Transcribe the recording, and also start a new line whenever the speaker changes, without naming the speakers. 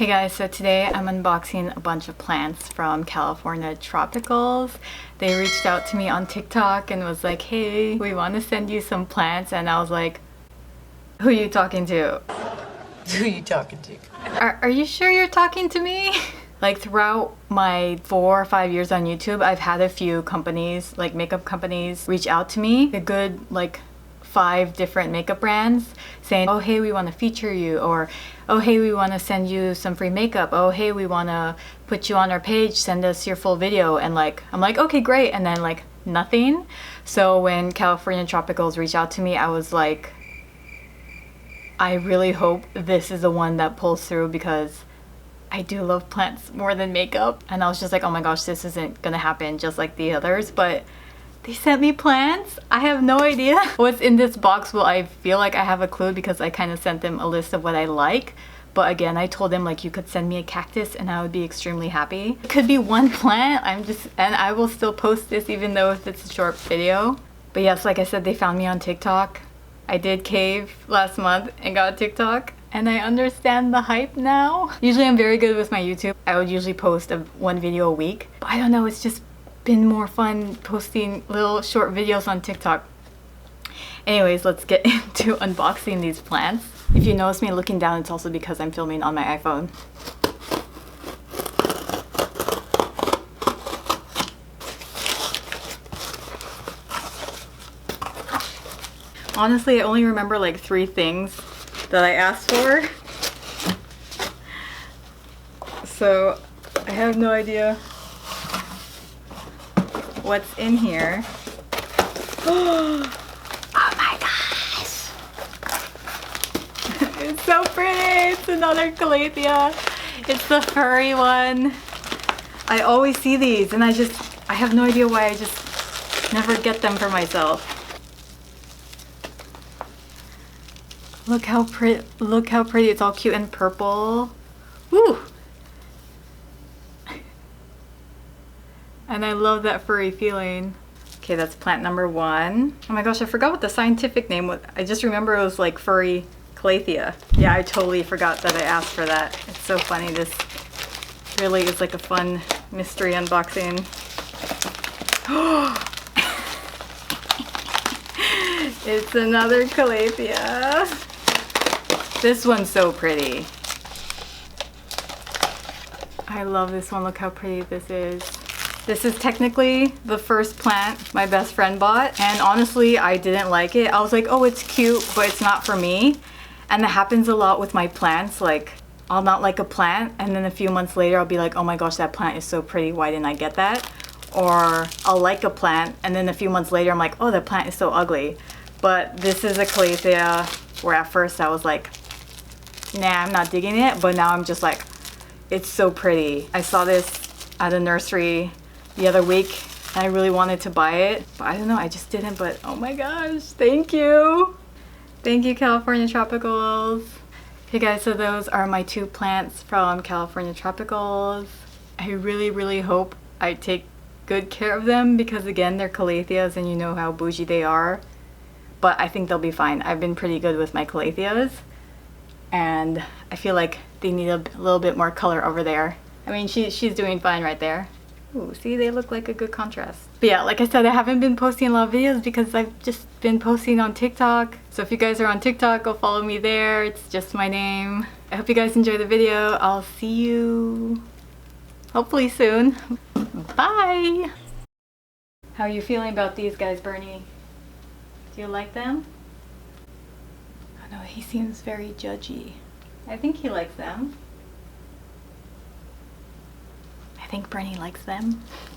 Hey guys, so today I'm unboxing a bunch of plants from California Tropicals. They reached out to me on TikTok and was like, hey, we want to send you some plants. And I was like, who are you talking to?
Who are you talking to?
Are you sure you're talking to me? Like throughout my 4 or 5 years on YouTube, I've had a few companies, like makeup companies, reach out to me. A good like 5 different makeup brands saying, oh hey, we want to feature you, or oh hey, we want to send you some free makeup, oh hey, we want to put you on our page, send us your full video. And like I'm like, okay, great. And then like nothing. So when California Tropicals reached out to me, I was like, I really hope this is the one that pulls through, because I do love plants more than makeup. And I was just like, oh my gosh, this isn't gonna happen just like the others. But they sent me plants. I have no idea what's in this box. Well, I feel like I have a clue because I kind of sent them a list of what I like. But again, I told them like you could send me a cactus and I would be extremely happy. It could be one plant. And I will still post this even though if it's a short video. But yes, like I said, they found me on TikTok. I did cave last month and got a TikTok. And I understand the hype now. Usually I'm very good with my YouTube. I would usually post one video a week. But I don't know, it's just been more fun posting little short videos on TikTok. Anyways, let's get into unboxing these plants. If you notice me looking down, it's also because I'm filming on my iPhone. Honestly, I only remember like 3 things that I asked for. So I have no idea what's in here. Oh my gosh! It's so pretty! It's another Calathea. It's the furry one. I always see these and I have no idea why I just never get them for myself. Look how pretty, it's all cute and purple. Woo! And I love that furry feeling. Okay, that's plant number 1. Oh my gosh, I forgot what the scientific name was. I just remember it was like furry Calathea. Yeah, I totally forgot that I asked for that. It's so funny. This really is like a fun mystery unboxing. It's another Calathea. This one's so pretty. I love this one. Look how pretty this is. This is technically the first plant my best friend bought, and honestly I didn't like it. I was like, oh, it's cute, but it's not for me. And that happens a lot with my plants. Like I'll not like a plant and then a few months later I'll be like, oh my gosh, that plant is so pretty, why didn't I get that? Or I'll like a plant and then a few months later I'm like, oh, that plant is so ugly. But this is a Calathea where at first I was like, nah, I'm not digging it, but now I'm just like, it's so pretty. I saw this at a nursery the other week and I really wanted to buy it, but I don't know, I just didn't. But oh my gosh, thank you. Thank you, California Tropicals. Hey guys, so those are my 2 plants from California Tropicals. I really hope I take good care of them because again, they're Calatheas and you know how bougie they are. But I think they'll be fine. I've been pretty good with my Calatheas and I feel like they need a little bit more color over there. I mean, she's doing fine right there. Ooh, see, they look like a good contrast. But yeah, like I said, I haven't been posting a lot of videos because I've just been posting on TikTok. So if you guys are on TikTok, go follow me there. It's just my name. I hope you guys enjoy the video. I'll see you hopefully soon. Bye! How are you feeling about these guys, Bernie? Do you like them? Oh no, he seems very judgy. I think he likes them. I think Bernie likes them.